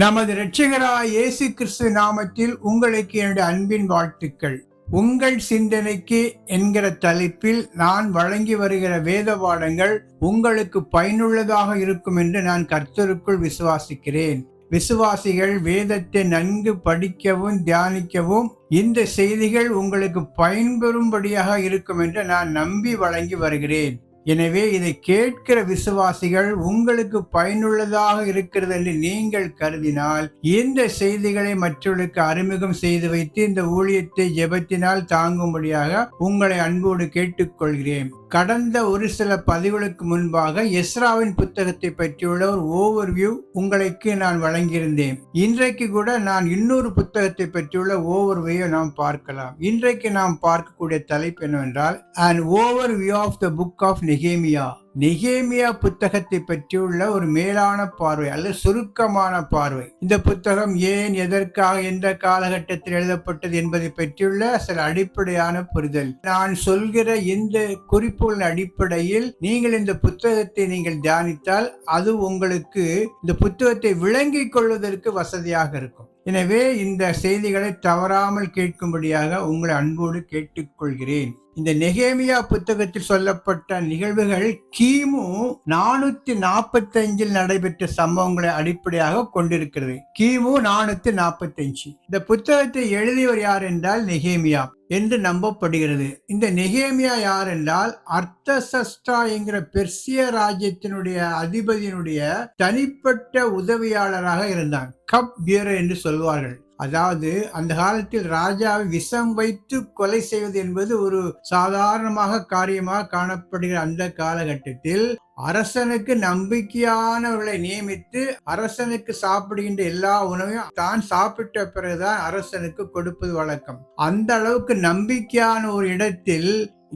நமது இரட்சகராய் இயேசு கிறிஸ்து நாமத்தில் உங்களுக்கு என்னுடைய அன்பின் வாழ்த்துக்கள். உங்கள் சிந்தனைக்கு என்கிற தலைப்பில் நான் வழங்கி வருகிற வேத பாடங்கள் உங்களுக்கு பயனுள்ளதாக இருக்கும் என்று நான் கர்த்தருக்குள் விசுவாசிக்கிறேன். விசுவாசிகள் வேதத்தை நன்கு படிக்கவும் தியானிக்கவும் இந்த செய்திகள் உங்களுக்கு பயன்பெறும்படியாக இருக்கும் என்று நான் நம்பி வழங்கி வருகிறேன். எனவே இதை கேட்கிற விசுவாசிகள் உங்களுக்கு பயனுள்ளதாக இருக்கிறது என்று நீங்கள் கருதினால் இந்த செய்திகளை மற்றவர்களுக்கு அறிமுகம் செய்து வைத்து இந்த ஊழியத்தை ஜெபத்தினால் தாங்கும்படியாக உங்களை அன்போடு கேட்டுக்கொள்கிறேன். கடந்த ஒரு சில பதிவுகளுக்கு முன்பாக எஸ்ராவின் புத்தகத்தை பற்றியுள்ள ஒரு ஓவர்வியூ உங்களுக்கு நான் வழங்கியிருந்தேன். இன்றைக்கு கூட நான் இன்னொரு புத்தகத்தை பற்றியுள்ள ஓவர்வியூ நாம் பார்க்கலாம். இன்றைக்கு நாம் பார்க்கக்கூடிய தலைப்பு என்னவென்றால் an overview of the book of நெகேமியா. நெகேமியா புத்தகத்தை பற்றியுள்ள ஒரு மேலான பார்வை அல்லது சுருக்கமான பார்வை. இந்த புத்தகம் ஏன், எதற்காக, எந்த காலகட்டத்தில் எழுதப்பட்டது என்பதை பற்றியுள்ள சில அடிப்படையான புரிதல். நான் சொல்கிற இந்த குறிப்புகளின் அடிப்படையில் நீங்கள் இந்த புத்தகத்தை நீங்கள் தியானித்தால் அது உங்களுக்கு இந்த புத்தகத்தை விளங்கிக் கொள்வதற்கு வசதியாக இருக்கும். எனவே இந்த செய்திகளை தவறாமல் கேட்கும்படியாக உங்களை அன்போடு கேட்டுக்கொள்கிறேன். இந்த நெகேமியா புத்தகத்தில் சொல்லப்பட்ட நிகழ்வுகள் கிமு 445 நடைபெற்ற சம்பவங்களை அடிப்படையாக கொண்டிருக்கிறது. கிமு 445. இந்த புத்தகத்தை எழுதியவர் யார் என்றால் நெகேமியா என்று நம்பப்படுகிறது. இந்த நெகேமியா யார் என்றால் அர்த்தசஷ்டா என்கிற பெர்சிய ராஜ்யத்தினுடைய அதிபதியினுடைய தனிப்பட்ட உதவியாளராக இருந்தான். கப் பியர் என்று சொல்வார்கள். அதாவது அந்த காலத்தில் ராஜாவை விஷம் வைத்து கொலை செய்வது என்பது ஒரு சாதாரணமாக காரியமாக காணப்படுகிற அந்த காலகட்டத்தில் அரசனுக்கு நம்பிக்கையானவர்களை நியமித்து அரசனுக்கு சாப்பிடுகின்ற எல்லா உணவையும் தான் சாப்பிட்ட பிறகுதான் அரசனுக்கு கொடுப்பது வழக்கம். அந்த அளவுக்கு நம்பிக்கையான ஒரு இடத்தில்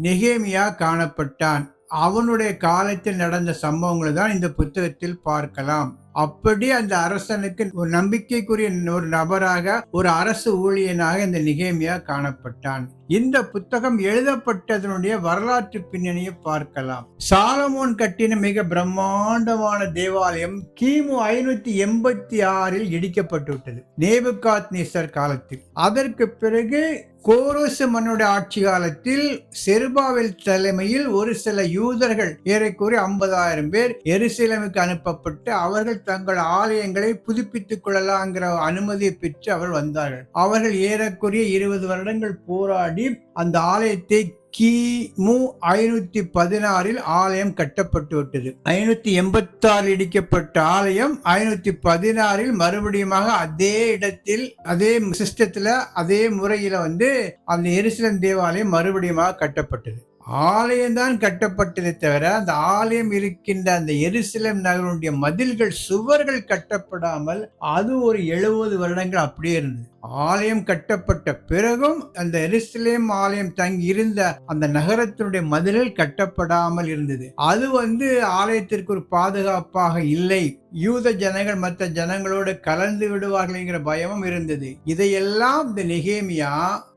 நெகேமியா காணப்பட்டான். அவனுடைய காலத்தில் நடந்த சம்பவங்களை தான் இந்த புத்தகத்தில் பார்க்கலாம். அப்படி அந்த அரசனுக்கு ஒரு நம்பிக்கைக்குரிய ஒரு நபராக, ஒரு அரசு ஊழியனாக இந்த நெகேமியா காணப்பட்டான். இந்த புத்தகம் எழுதப்பட்டதனுடைய வரலாற்று பின்னணியை பார்க்கலாம். சாலமோன் கட்டின மிக பிரம்மாண்டமான தேவாலயம் கிமு 586 இடிக்கப்பட்டு விட்டது நேபுகாத்நேசர் காலத்தில். அதற்கு பிறகு கோரோசு மன்னனுடைய ஆட்சி காலத்தில் செருபாபேல் தலைமையில் ஒரு சில யூதர்கள் ஏறக்குறைய 50,000 பேர் எருசலேமுக்கு அனுப்பப்பட்டு அவர்கள் தங்கள் ஆலயங்களை புதுப்பித்துக் கொள்ளலாங்கிற அனுமதியை பெற்று அவர்கள் வந்தார்கள். அவர்கள் ஏறக்குறைய 20 வருடங்கள் போராடி அந்த ஆலயத்தை கிமு 516 ஆலயம் கட்டப்பட்டு விட்டது. 586 இடிக்கப்பட்ட ஆலயம் 516 மறுபடியுமாக அதே இடத்தில், அதே சிஸ்டத்துல, அதே முறையில அந்த எருசலேம் தேவாலயம் மறுபடியுமாக கட்டப்பட்டது. ஆலயம்தான் கட்டப்பட்டதை தவிர அந்த ஆலயம் இருக்கின்ற அந்த எருசலேம் நகருடைய மதில்கள், சுவர்கள் கட்டப்படாமல் அது ஒரு 70 வருடங்கள் அப்படியே இருந்தது. ஆலயம் கட்டப்பட்ட பிறகும் அந்த எருசலேம் ஆலயம் தங்கி இருந்த அந்த நகரத்தினுடைய மதில்கள் கட்டப்படாமல் இருந்தது. அது ஆலயத்திற்கு ஒரு பாதுகாப்பாக இல்லை. யூத ஜனங்கள் மற்ற ஜனங்களோடு கலந்து விடுவார்கள் என்கிற பயமும் இருந்தது. இதையெல்லாம் இந்த நெகேமியா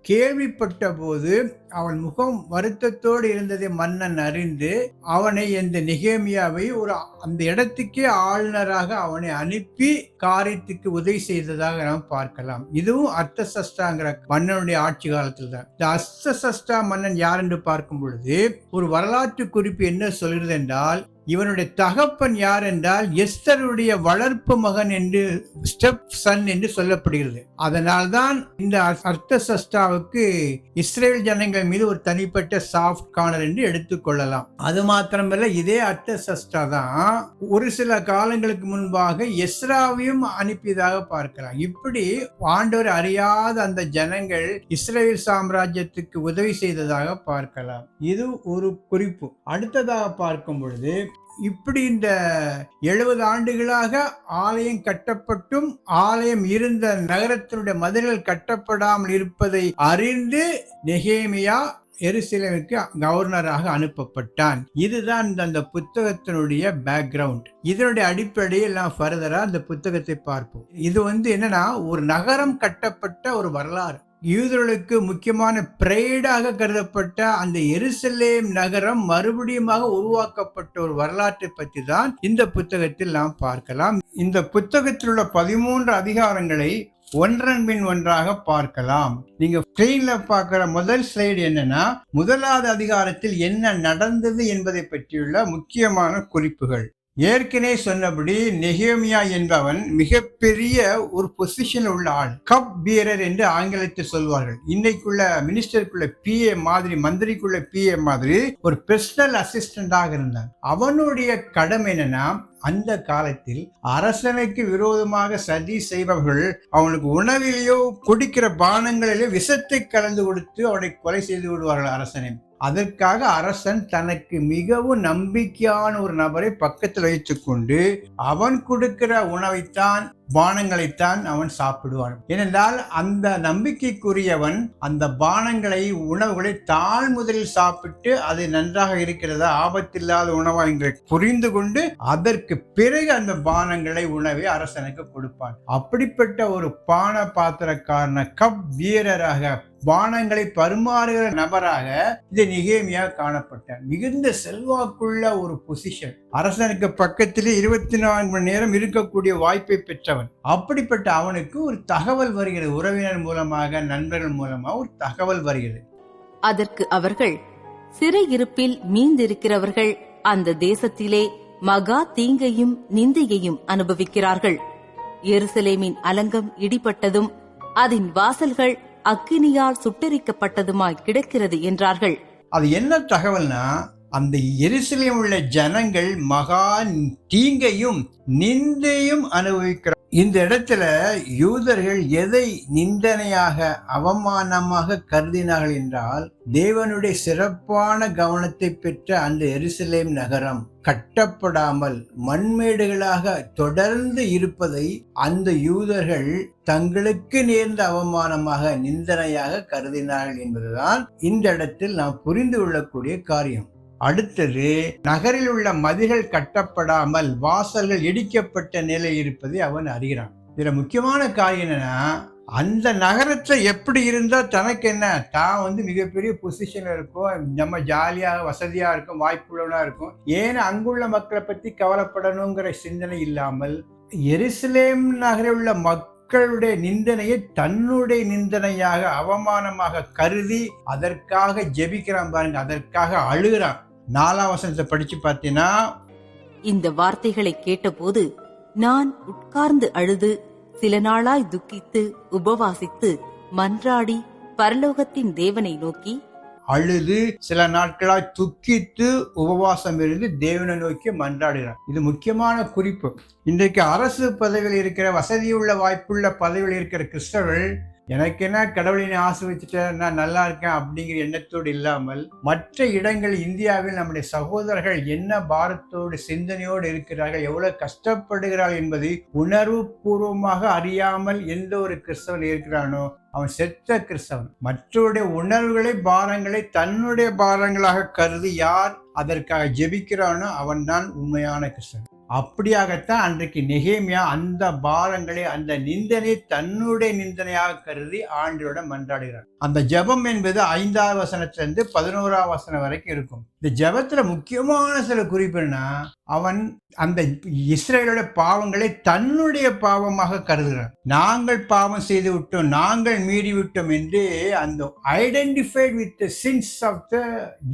கேள்விப்பட்ட போது அவன் முகம் வருத்தத்தோடு இருந்ததை மன்னன் அறிந்து அவனை, இந்த நெகேமியாவை அந்த இடத்துக்கே ஆளுநராக அவனை அனுப்பி காரியத்துக்கு உதவி செய்ததாக நாம் பார்க்கலாம். இதுவும் அர்த்தசஷ்டாங்கிற மன்னனுடைய ஆட்சி காலத்தில் தான். இந்த அர்த்தசஷ்டா மன்னன் யார் என்று பார்க்கும் பொழுது ஒரு வரலாற்று குறிப்பு என்ன சொல்கிறது என்றால், இவனுடைய தகப்பன் யார் என்றால் எஸ்தருடைய வளர்ப்பு மகன் என்று, ஸ்டெப் சன் என்று சொல்லப்படுகிறது. அதனால்தான் இந்த அர்த்தசஷ்டாவுக்கு இஸ்ரேல் ஜனங்கள் மீது ஒரு தனிப்பட்ட சாஃப்ட் கார்னர் என்று எடுத்துக்கொள்ளலாம். அது மாத்திரமல்ல, இதே அர்த்தசஷ்டா தான் ஒரு சில காலங்களுக்கு முன்பாக எஸ்ராவையும் அனுப்பியதாக பார்க்கலாம். இப்படி ஆண்டவர் அறியாத அந்த ஜனங்கள் இஸ்ரேல் சாம்ராஜ்யத்துக்கு உதவி செய்ததாக பார்க்கலாம். இது ஒரு குறிப்பு. அடுத்ததாக பார்க்கும் பொழுது, இப்படி இந்த 70 ஆண்டுகளாக ஆலயம் கட்டப்பட்டும் ஆலயம் இருந்த நகரத்தினுடைய மதில்கள் கட்டப்படாமல் இருப்பதை அறிந்து நெகேமியா எருசலேமுக்கு கவர்னராக அனுப்பப்பட்டான். இதுதான் அந்த புத்தகத்தினுடைய பேக்ரவுண்ட். இதனுடைய அடிப்படையில் நாம் ஃபர்தரா அந்த புத்தகத்தை பார்ப்போம். இது என்னன்னா ஒரு நகரம் கட்டப்பட்ட ஒரு வரலாறு. யூதர்களுக்கு முக்கியமான பிரைடாக கருதப்பட்ட அந்த எருசலேம் நகரம் மறுபடியுமாக உருவாக்கப்பட்ட ஒரு வரலாற்றை பற்றி தான் இந்த புத்தகத்தில் நாம் பார்க்கலாம். இந்த புத்தகத்தில் உள்ள 13 அதிகாரங்களை ஒன்றன் பின் ஒன்றாக பார்க்கலாம். நீங்க ஸ்கிரீன்ல பார்க்கிற முதல் ஸ்லைடு என்னன்னா, முதலாவது அதிகாரத்தில் என்ன நடந்தது என்பதை பற்றியுள்ள முக்கியமான குறிப்புகள். ஏற்கனவே சொன்னபடி நெகேமியா என்பவன் மிகப்பெரிய ஒரு பொசிஷன் உள்ள ஆள். கப் பீரர் என்று ஆங்கிலத்தில் சொல்வார்கள். இன்னைக்குள்ள மினிஸ்டருக்குள்ள PA மாதிரி, மந்திரிக்குள்ள PA மாதிரி ஒரு பர்சனல் அசிஸ்டண்டாக இருந்தான். அவனுடைய கடமை என்னன்னா, அந்த காலத்தில் அரசனுக்கு விரோதமாக சதி செய்பவர்கள் அவனுக்கு உணவிலேயோ குடிக்கிற பானங்களிலேயோ விஷத்தை கலந்து கொடுத்து அவனை கொலை செய்து விடுவார்கள் அரசனை. அதற்காக அரசன் தனக்கு மிகவும் நம்பிக்கையான ஒரு நபரை பக்கத்தில் வைத்துக் கொண்டு அவன் கொடுக்கிற உணவைத்தான், பானங்களைத்தான் அவன் சாப்பிடுவான். ஏனென்றால் அந்த நம்பிக்கைக்குரியவன் அந்த பானங்களை, உணவுகளை தான் முதலில் சாப்பிட்டு அது நன்றாக இருக்கிறதா, ஆபத்தில்லாத உணவா என்று புரிந்து கொண்டு அதற்கு பிறகு அந்த பானங்களை, உணவை அரசனுக்கு கொடுப்பான். அப்படிப்பட்ட ஒரு பான பாத்திரக்காரன, கப் வீரராக, பானங்களை பரிமாறுகிற நபராக இந்த நெகேமியா காணப்பட்டார். மிகுந்த செல்வாக்குள்ள ஒரு பொசிஷன். அரசனுக்கு பக்கத்திலே 24 மணி நேரம் இருக்கக்கூடிய வாய்ப்பை பெற்றவன். அப்படிப்பட்ட அவனுக்கு ஒரு தகவல் வருகிறது. உறவினர் மூலமாக, நண்பர்கள் மூலமாக ஒரு தகவல் வருகிறது. அதற்கு அவர்கள், சிறையிருப்பில் மீந்திருக்கிறவர்கள் அந்த தேசத்திலே மகா தீங்கையும் நிந்தையையும் அனுபவிக்கிறார்கள். எருசலேமின் அலங்கம் இடிபட்டதும் அதன் வாசல்கள் அக்கினியால் சுட்டெரிக்கப்பட்டதுமாய் கிடக்கிறது என்றார்கள். அது என்ன தகவல்னா, அந்த எருசலேமில் உள்ள ஜனங்கள் மகா தீங்கையும் நிந்தையும் அனுபவிக்கிறார். இந்த இடத்துல யூதர்கள் எதை நிந்தனையாக, அவமானமாக கருதினார்கள் என்றால், தேவனுடைய சிறப்பான கவனத்தை பெற்ற அந்த எருசலேம் நகரம் கட்டப்படாமல் மண்மேடுகளாக தொடர்ந்து இருப்பதை அந்த யூதர்கள் தங்களுக்கு நேர்ந்த அவமானமாக, நிந்தனையாக கருதினார்கள் என்பதுதான் இந்த இடத்தில் நாம் புரிந்து கொள்ளக்கூடிய காரியம். அடுத்தது, நகரில் உள்ள மதில்கள் கட்டப்படாமல் வாசல்கள் இடிக்கப்பட்ட நிலை இருப்பதை அவன் அறிகிறான். இதுல முக்கியமான காரியம் என்னன்னா, அந்த நகரத்தை எப்படி இருந்தா தனக்கு என்ன, தான் மிகப்பெரிய பொசிஷன்ல இருக்கும், நம்ம ஜாலியாக வசதியா இருக்கும், வாய்ப்புள்ளவனா இருக்கும், ஏன் அங்குள்ள மக்களை பத்தி கவலைப்படணுங்கிற சிந்தனை இல்லாமல் எருசலேம் நகரில் உள்ள மக்களுடைய நிந்தனையை தன்னுடைய நிந்தனையாக, அவமானமாக கருதி அதற்காக ஜெபிக்கிறான் பாருங்க, அதற்காக அழுகிறான். 4ஆம் வசனத்தை படிச்சு பார்த்தீங்கன்னா, இந்த வார்த்தைகளை கேட்டபோது நான் உட்கார்ந்து அழுது சில நாளாய் துக்கித்து உபவாசித்து மன்றாடி பரலோகத்தின் தேவனை நோக்கி, அழுது சில நாட்களாய் துக்கித்து உபவாசம் இருந்து தேவனை நோக்கி மன்றாடுகிறார். இது முக்கியமான குறிப்பு. இன்றைக்கு அரசு பதவியில் இருக்கிற, வசதியுள்ள வாய்ப்புள்ள பதவியில் இருக்கிற கிறிஸ்தவர்கள், எனக்கு என்ன, கடவுளினை ஆசீர்வதிச்சுட்டேன், நான் நல்லா இருக்கேன் அப்படிங்கிற எண்ணத்தோடு இல்லாமல், மற்ற இடங்கள் இந்தியாவில் நம்முடைய சகோதரர்கள் என்ன பாரத்தோடு, சிந்தனையோடு இருக்கிறார்கள், எவ்வளவு கஷ்டப்படுகிறார்கள் என்பதை உணர்வு பூர்வமாக அறியாமல் எந்த ஒரு கிறிஸ்தவன் இருக்கிறானோ அவன் செத்த கிறிஸ்தவன். மற்றவருடைய உணர்வுகளை, பாரங்களை தன்னுடைய பாரங்களாக கருதி யார் அதற்காக ஜெபிக்கிறானோ அவன் தான் உண்மையான கிறிஸ்தவன். அப்படியாகத்தான் அன்றைக்கு நெகேமியா அந்த பாரங்களை, அந்த நிந்தனை தன்னுடைய நிந்தனையாக கருதி ஆண்டவரிடம் மன்றாடுகிறார். அந்த ஜெபம் என்பது 5ஆவது வசனத்திலிருந்து 11ஆவது வசனம் வரைக்கும் இருக்கும். இந்த ஜெபத்துல முக்கியமான சில குறிப்புன்னா, அவன் அந்த இஸ்ரவேலோட பாவங்களை தன்னுடைய பாவமாக கருதுகிறான். நாங்கள் பாவம் செய்து விட்டோம், நாங்கள் மீறி விட்டோம் என்று அந்த identified with the sins of the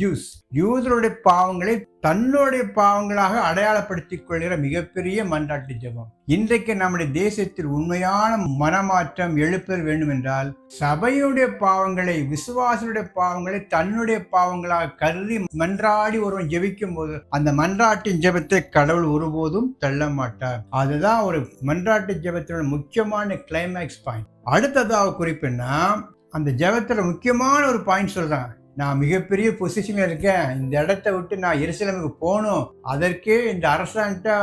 Jews, யூதருடைய பாவங்களை தன்னுடைய பாவங்களாக அடையாளப்படுத்திக் கொள்கிற மிகப்பெரிய மன்றாட்டு ஜெபம். இன்றைக்கு நம்முடைய தேசத்தில் உண்மையான மனமாற்றம் எழுப்ப வேண்டும் என்றால், சபையுடைய பாவங்களை, விசுவாசனுடைய பாவங்களை தன்னுடைய பாவங்களாக கருதி மன்றாடி ஒருவன் ஜெபிக்கும் போது அந்த மன்றாட்டின் ஜெபத்தை கடவுள் ஒருபோதும் தள்ள மாட்டார். அதுதான் ஒரு மன்றாட்டு ஜெபத்தோட முக்கியமான கிளைமேக்ஸ் பாயிண்ட். அடுத்ததாக குறிப்புன்னா, அந்த ஜெபத்துல முக்கியமான ஒரு பாயிண்ட் சொல்றாங்க. நான் மிகப்பெரிய பொசிஷன்ல இருக்கேன், இந்த இடத்தை விட்டு நான் எருசலேமுக்கு போகணும், அதற்கே இந்த அரசாங்கிட்ட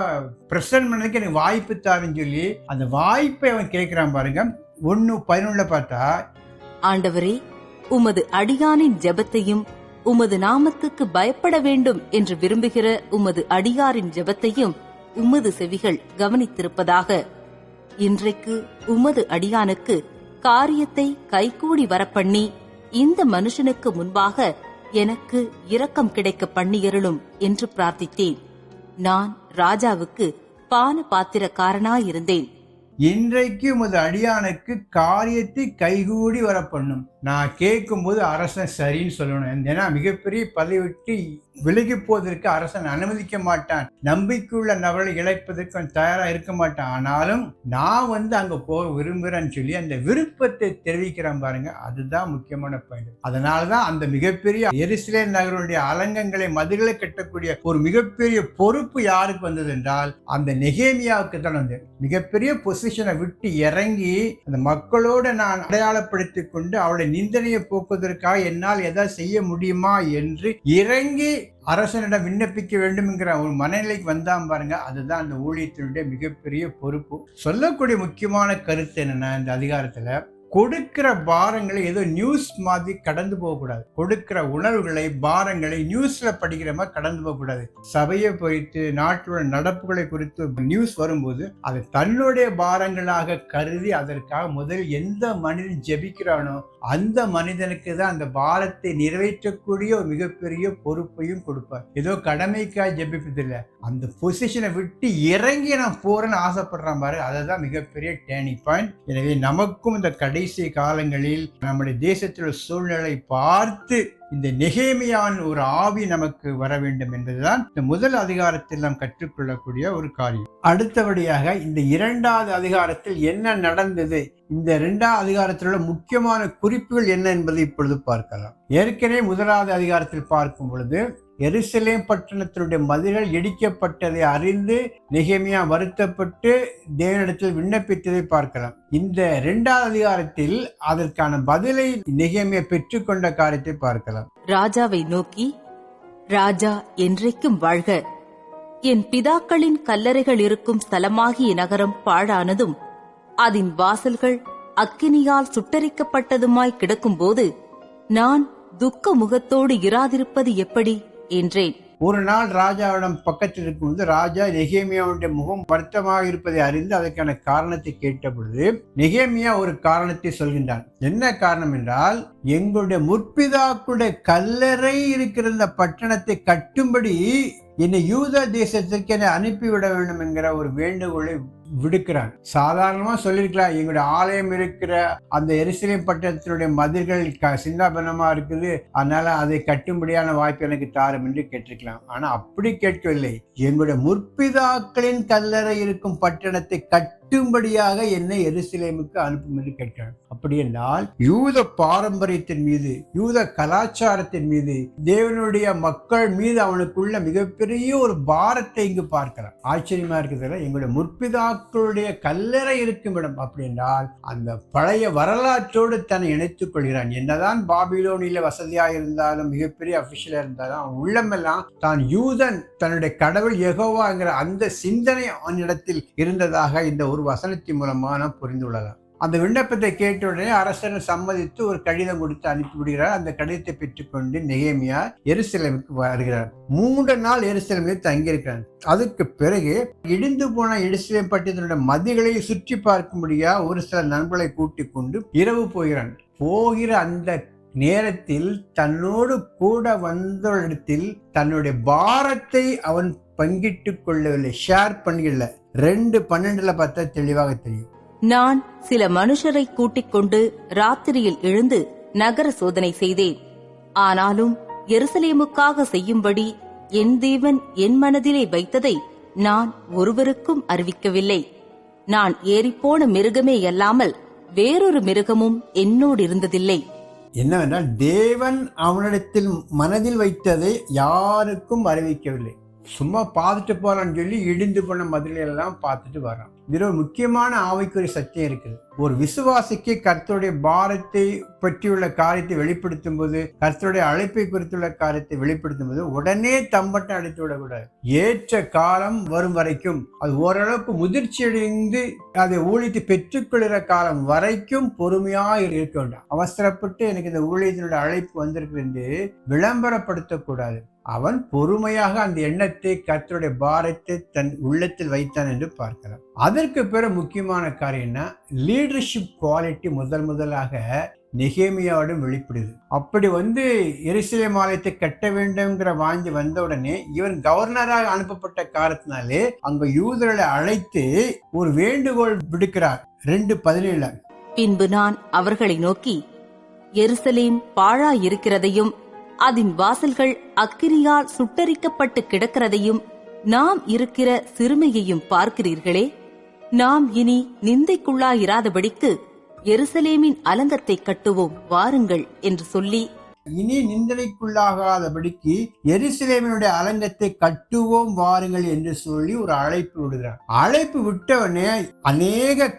பிரசன்ட் பண்ணதுக்கு எனக்கு வாய்ப்பு தாருன்னு சொல்லி அந்த வாய்ப்பை அவன் கேட்கிறான் பாருங்க. 1:11 பார்த்தா, ஆண்டவரே, உமது அடியானின் ஜெபத்தையும் உமது நாமத்துக்கு பயப்பட வேண்டும் என்று விரும்புகிற உமது அடியாரின் ஜெபத்தையும் உமது செவிகள் கவனித்திருப்பதாக. இன்றைக்கு உமது அடியானுக்கு காரியத்தை கைகூடி வரப்பண்ணி இந்த மனுஷனுக்கு முன்பாக எனக்கு இரக்கம் கிடைக்க பண்ணியருளும் என்று பிரார்த்தித்தேன். நான் ராஜாவுக்கு பான பாத்திரக்காரனாயிருந்தேன். இன்றைக்கு உமது அடியானுக்கு காரியத்தை கைகூடி வர பண்ணும். நான் கேட்கும்போது அரசன் சரின்னு சொல்லணும். ஏன்னா மிகப்பெரிய பதவி விட்டு விலகி போவதற்கு அரசன் அனுமதிக்க மாட்டான். நம்பிக்கையுள்ள நபரை இழைப்பதற்கு தயாரா இருக்க மாட்டான். ஆனாலும் நான் அங்க போக விரும்புகிறேன்னு சொல்லி அந்த விருப்பத்தை தெரிவிக்கிறான் பாருங்க. அதுதான் முக்கியமான பாயிண்ட். அதனாலதான் அந்த மிகப்பெரிய எருசலேம் நகருடைய அலங்கங்களை மதில்களை கட்டக்கூடிய ஒரு மிகப்பெரிய பொறுப்பு யாருக்கு வந்தது என்றால் அந்த நெகேமியாவுக்கு தான் வந்தது. மிகப்பெரிய பொசிஷனை விட்டு இறங்கி அந்த மக்களோடு நான் அடையாளப்படுத்திக் கொண்டு அவருடைய நிந்தனையை போக்குவதற்காக என்னால் எதாவது செய்ய முடியுமா என்று இறங்கி அரசனிடம் விண்ணப்பிக்க வேண்டும் என்கிற ஒரு மனநிலைக்கு வந்தான் பாருங்க. அதுதான் அந்த ஊழியத்தினுடைய மிகப்பெரிய பொறுப்பு. சொல்லக்கூடிய முக்கியமான கருத்து என்னன்னா, இந்த அதிகாரத்துல கொடுக்கிற பாரங்களை ஏதோ நியூஸ் மாதிரி கடந்து போகக்கூடாது. கொடுக்கிற உணர்வுகளை பாரங்களை நியூஸ்ல படிக்கிற மாதிரி கடந்து போகக்கூடாது. சபையை குறித்து நாட்டோட நடப்புகளை குறித்து நியூஸ் வரும்போது அதை தன்னுடைய பாரங்களாக கருதி அதற்காக முதல் எந்த மனிதன் ஜெபிக்கிறானோ அந்த மனிதனுக்கு தான் அந்த பாரத்தை நிறைவேற்றக்கூடிய ஒரு மிகப்பெரிய பொறுப்பையும் கொடுப்பார். ஏதோ கடமைக்காக ஜெபிப்பதில்லை, அந்த பொசிஷனை விட்டு இறங்கி நான் போறேன்னு ஆசைப்படுறான் பாரு. அதுதான் மிகப்பெரிய டேர்னிங் பாயிண்ட். எனவே நமக்கும் இந்த கடைசி காலங்களில் நம்முடைய தேசத்தில் சூழ்நிலை பார்த்து இந்த நெகேமியான் ஒரு ஆவி நமக்கு வர வேண்டும் என்பதுதான் இந்த முதல் அதிகாரத்தில் நாம் கற்றுக்கொள்ளக்கூடிய ஒரு காரியம். அடுத்தபடியாக இந்த இரண்டாவது அதிகாரத்தில் என்ன நடந்தது, இந்த இரண்டாவது அதிகாரத்தில் உள்ள முக்கியமான குறிப்புகள் என்ன என்பதை இப்பொழுது பார்க்கலாம். ஏற்கனவே முதலாவது அதிகாரத்தில் பார்க்கும் பொழுது எருசலேம் பட்டணத்தினுடைய மதில்கள் இடிக்கப்பட்டதை அறிந்து நெகேமியா வருத்தப்பட்டு தேவனிடத்தில் விண்ணப்பித்ததை பார்க்கலாம். இந்த இரண்டாவது அதிகாரத்தில் அதற்கான பதிலை நெகேமியா பெற்றுக்கொண்ட காரியத்தை பார்க்கலாம். ராஜாவை நோக்கி, ராஜா என்றைக்கும் வாழ்க. என் பிதாக்களின் கல்லறைகள் இருக்கும் ஸ்தலமாகிய நகரம் பாழானதும் அதன் வாசல்கள் அக்கினியால் சுட்டரிக்கப்பட்டதுமாய் கிடக்கும்போது நான் துக்க முகத்தோடு இராதிருப்பது எப்படி என்றேன். ஒரு நாள் ராஜாவிடம் பக்கத்தில் இருக்கும்போது ராஜா நெகேமியாவுடைய முகம் வருத்தமாக இருப்பதை அறிந்து அதற்கான காரணத்தை கேட்ட பொழுது நெகேமியா ஒரு காரணத்தை சொல்கின்றான். என்ன காரணம் என்றால், எங்களுடைய முற்பிதாக்களுடைய கல்லறை இருக்கிற இந்த பட்டணத்தை கட்டும்படி என்னை யூதா தேசத்திற்கு என்னை அனுப்பிவிட வேண்டும் என்கிற ஒரு வேண்டுகோளை விடுக்கிறான். சாதாரணமா சொல்லிருக்கலாம், எங்களுடைய ஆலயம் இருக்கிற அந்த எருசலேம் பட்டணத்தினுடைய மதில்கள் சின்னாபனமா இருக்குது, அதனால அதை கட்டும்படியான வாய்ப்பு எனக்கு தாரும் என்று கேட்டிருக்கலாம். ஆனா அப்படி கேட்கவில்லை. எங்களுடைய முற்பிதாக்களின் கல்லறை இருக்கும் பட்டணத்தை கட்டும்படியாக என்னை எருசலேமுக்கு அனுப்பும் என்று கேட்கிறான். அப்படி என்றால் யூத பாரம்பரியத்தின் மீது, யூத கலாச்சாரத்தின் மீது, தேவனுடைய மக்கள் மீது அவனுக்குள்ள மிகப்பெரிய ஒரு பாரத்தை இங்கு பார்க்கலாம். ஆச்சரியமா இருக்குதுல்ல. எங்களுடைய முற்பிதாக்களுடைய கல்லறை இருக்கும் இடம் அப்படி என்றால் அந்த பழைய வரலாற்றோடு தன்னை இணைத்துக் கொள்கிறான். என்னதான் பாபிலோனில வசதியா இருந்தாலும் மிகப்பெரிய அபிஷியலா இருந்தாலும் அவன் உள்ளமெல்லாம் தான் யூதன், தன்னுடைய கடவுள் யெகோவாங்கிற அந்த சிந்தனை அவனிடத்தில் இருந்ததாக இந்த ஒரு வசனத்தின் மூலமா நாம் புரிந்து கொள்ளலாம். அந்த விண்ணப்பத்தை கேட்ட உடனே அரசன் சம்மதித்து ஒரு கடிதம் கொடுத்து அனுப்பிவிடுகிறார். அந்த கடிதத்தை பெற்றுக்கொண்டு நெகேமியா எருசலேமுக்கு வருகிறார். 3 நாள் எருசலேமில் தங்கியிருக்கிறார். அதுக்கு பிறகு இடிந்து போன எருசலேம் பட்டணத்தினுடைய மதில்களை சுற்றி பார்க்கும்படியா ஒரு சில நண்பர்களை கூட்டிக் கொண்டு இரவு போகிறான். போகிற அந்த நேரத்தில் தன்னோடு கூட வந்தவரிடத்தில் தன்னுடைய பாரத்தை அவன் பங்கிட்டுக் கொள்ளவில்லை, ஷேர் பண்ணல. 2:12 பார்த்தா தெளிவாக தெரியும். நான் சில மனுஷரை கூட்டிக் கொண்டு ராத்திரியில் எழுந்து நகர சோதனை செய்தேன். ஆனாலும் எருசலேமுக்காக செய்யும்படி என் தேவன் என் மனதிலே வைத்ததை நான் ஒருவருக்கும் அறிவிக்கவில்லை. நான் ஏறிப்போன மிருகமே அல்லாமல் வேறொரு மிருகமும் என்னோடு இருந்ததில்லை. என்னவென்றால் தேவன் அவனிடத்தில் மனதில் வைத்ததை யாருக்கும் அறிவிக்கவில்லை. சும்மா பார்த்துட்டு போறான்னு சொல்லி இடிந்து போன மதிலெல்லாம் பார்த்துட்டு வரான். இதுல ஒரு முக்கியமான ஆவிக்குரிய சத்தியம் இருக்குது. ஒரு விசுவாசிக்கு கர்த்தருடைய பாரத்தை பற்றியுள்ள காரியத்தை வெளிப்படுத்தும் போது, கர்த்தருடைய அழைப்பை குறித்துள்ள காரியத்தை வெளிப்படுத்தும் போது உடனே தம்பட்டம் அடித்து விடக்கூடாது. ஏற்ற காலம் வரும் வரைக்கும், அது ஓரளவுக்கு முதிர்ச்சி அடைந்து அதை ஊழியத்தை பெற்றுக்கொள்கிற காலம் வரைக்கும் பொறுமையா இருக்க வேண்டும். அவசரப்பட்டு எனக்கு இந்த ஊழியத்தினுடைய அழைப்பு வந்திருக்கு என்று விளம்பரப்படுத்தக்கூடாது. அவன் பொறுமையாக அந்த எண்ணத்தை, கர்த்தருடைய பாரத்தை தன் உள்ளத்தில் வைத்தான் என்று பார்க்கிறான். அதற்கு பிறகு முக்கியமான காரியம்னா லீடர்ஷிப் குவாலிட்டி முதலாக நெகேமியாவிடம் வெளிப்படுது. அப்படி எருசலேம் ஆலயத்தை கட்ட வேண்டும்ங்கிற வாங்கி வந்த உடனே இவன் கவர்னராக அனுப்பப்பட்ட காரணத்தினாலே அங்க யூதர்களை அழைத்து ஒரு வேண்டுகோள் விடுக்கிறார். 2:17. பின்பு நான் அவர்களை நோக்கி, எருசலேம் பாழாயிருக்கிறதையும் அதன் வாசல்கள் அக்கினியால் சுட்டரிக்கப்பட்டு கிடக்கிறதையும் நாம் இருக்கிற சிறுமையையும் பார்க்கிறீர்களே. நாம் இனி நிந்தைக்குள்ளாயிராதபடிக்கு எருசலேமின் அலங்கத்தை கட்டுவோம் வாருங்கள் என்று சொல்லி, இனி நிந்தனைக்குள்ளாகாதபடிக்கு எருசலேமினுடைய அலங்கத்தை கட்டுவோம் வாருங்கள் என்று சொல்லி ஒரு அழைப்பு விடுகிறார். அழைப்பு விட்டவனே அநேக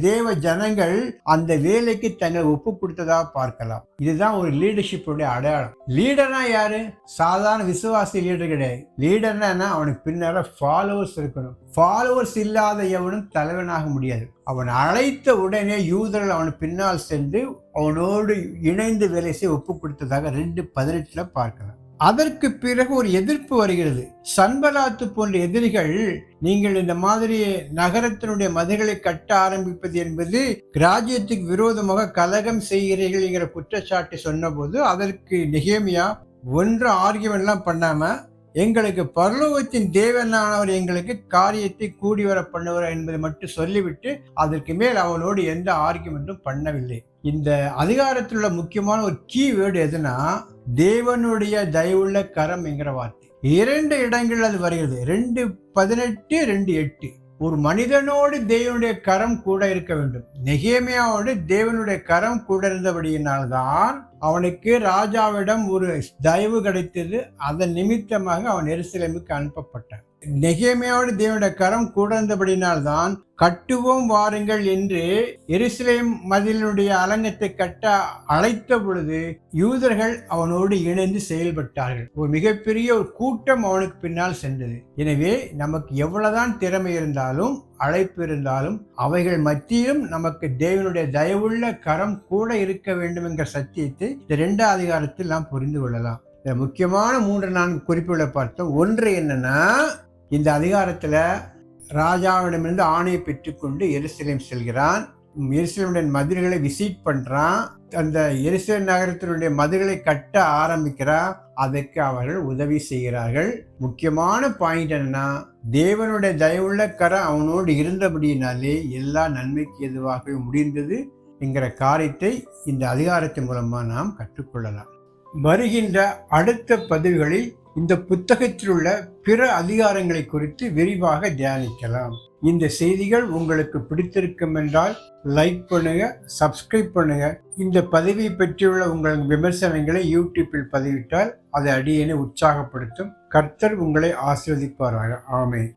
தேவ ஜனங்கள் அந்த வேலைக்கு தங்களை ஒப்பு கொடுத்ததா பார்க்கலாம். இதுதான் ஒரு லீடர்ஷிப்புடைய அடையாளம். லீடர்னா யாரு? சாதாரண விசுவாசி லீடர் கிடையாது. லீடர்னா அவனுக்கு பின்னால ஃபாலோவர்ஸ் இருக்கணும். ஃபாலோவர்ஸ் இல்லாத எவனும் தலைவனாக முடியாது. அவன் அழைத்த உடனே யூதர்கள் அவன் பின்னால் சென்று அவனோடு இணைந்து வேலை செய்ய ஒப்பு கொடுத்ததாக 2:18 பார்க்கலாம். அதற்கு பிறகு ஒரு எதிர்ப்பு வருகிறது. சன்பலாத்து போன்ற எதிரிகள், நீங்கள் இந்த மாதிரி நகரத்தினுடைய மதில்களை கட்ட ஆரம்பிப்பது என்பது ராஜ்யத்துக்கு விரோதமாக கலகம் செய்கிறீர்கள் என்கிற குற்றச்சாட்டு சொன்ன போது அதற்கு நெகேமியா ஒன்று ஆர்கியூமெண்ட்லாம் பண்ணாம, எங்களுக்கு பரலோகத்தின் தேவனானவர் எங்களுக்கு காரியத்தை கூடி வர பண்ணுவார் என்பதை மட்டும் சொல்லிவிட்டு அதற்கு மேல் அவனோடு எந்த ஆர்கியூமெண்ட்டும் பண்ணவில்லை. இந்த அதிகாரத்தில் உள்ள முக்கியமான ஒரு கீ வேர்டு எதுனா தேவனுடைய தயவுள்ள கரம் என்கிற வார்த்தை. 2 இடங்கள் அது வருகிறது. 2:18, 2:8. ஒரு மனிதனோடு தேவனுடைய கரம் கூட இருக்க வேண்டும். நெகேமியாவோடு தேவனுடைய கரம் கூட இருந்தபடியினால்தான் அவனுக்கு ராஜாவிடம் ஒரு தயவு கிடைத்தது. அதன் நிமித்தமாக அவன் எருசலேமுக்கு அனுப்பப்பட்டான். நெகேமியாவோடு தேவனுடைய கரம் கூட இருந்தபடினால்தான் கட்டுவோம் வாருங்கள் என்று எருசலேம் மதிலினுடைய அலங்கத்தை கட்ட அழைத்த பொழுது யூதர்கள் அவனோடு இணைந்து செயல்பட்டார்கள். ஒரு மிகப்பெரிய ஒரு கூட்டம் அவனுக்கு பின்னால் சென்றது. எனவே நமக்கு எவ்வளவுதான் திறமை இருந்தாலும், அழைப்பு இருந்தாலும், அவைகள் மத்தியிலும் நமக்கு தேவனுடைய தயவுள்ள கரம் கூட இருக்க வேண்டும் என்கிற சத்தியத்தை இந்த 2ஆம் அதிகாரத்தில் நாம் புரிந்து கொள்ளலாம். முக்கியமான 3-4 குறிப்புகளை பார்த்தோம். ஒன்று என்னன்னா, இந்த அதிகாரத்துல ராஜாவிடமிருந்து ஆணையை பெற்றுக்கொண்டு எருசலேம் செல்கிறான். எருசலேமுடைய மதில்களை விசிட் பண்றான். அந்த எருசலேம் நகரத்தினுடைய மதில்களை கட்ட ஆரம்பிக்கிறான். அதற்கு அவர்கள் உதவி செய்கிறார்கள். முக்கியமான பாயிண்ட் என்னன்னா, தேவனுடைய தயவுள்ள கரம் அவனோடு இருந்தபடியினாலே எல்லா நன்மைக்கு எதுவாகவே முடிந்தது என்கிற காரியத்தை இந்த அதிகாரத்தின் மூலமா நாம் கற்றுக்கொள்ளலாம். வருகின்ற அடுத்த பதிவுகளில் இந்த புத்தகத்தில் உள்ள பிற அதிகாரங்களை குறித்து விரிவாக தியானிக்கலாம். இந்த செய்திகள் உங்களுக்கு பிடித்திருக்கும் என்றால் லைக் பண்ணுங்க, சப்ஸ்கிரைப் பண்ணுங்க. இந்த பதிவை பற்றியுள்ள உங்கள் விமர்சனங்களை யூடியூப்பில் பதிவிட்டால் அது அடியேனை உற்சாகப்படுத்தும். கர்த்தர் உங்களை ஆசீர்வதிப்பாராக. ஆமென்.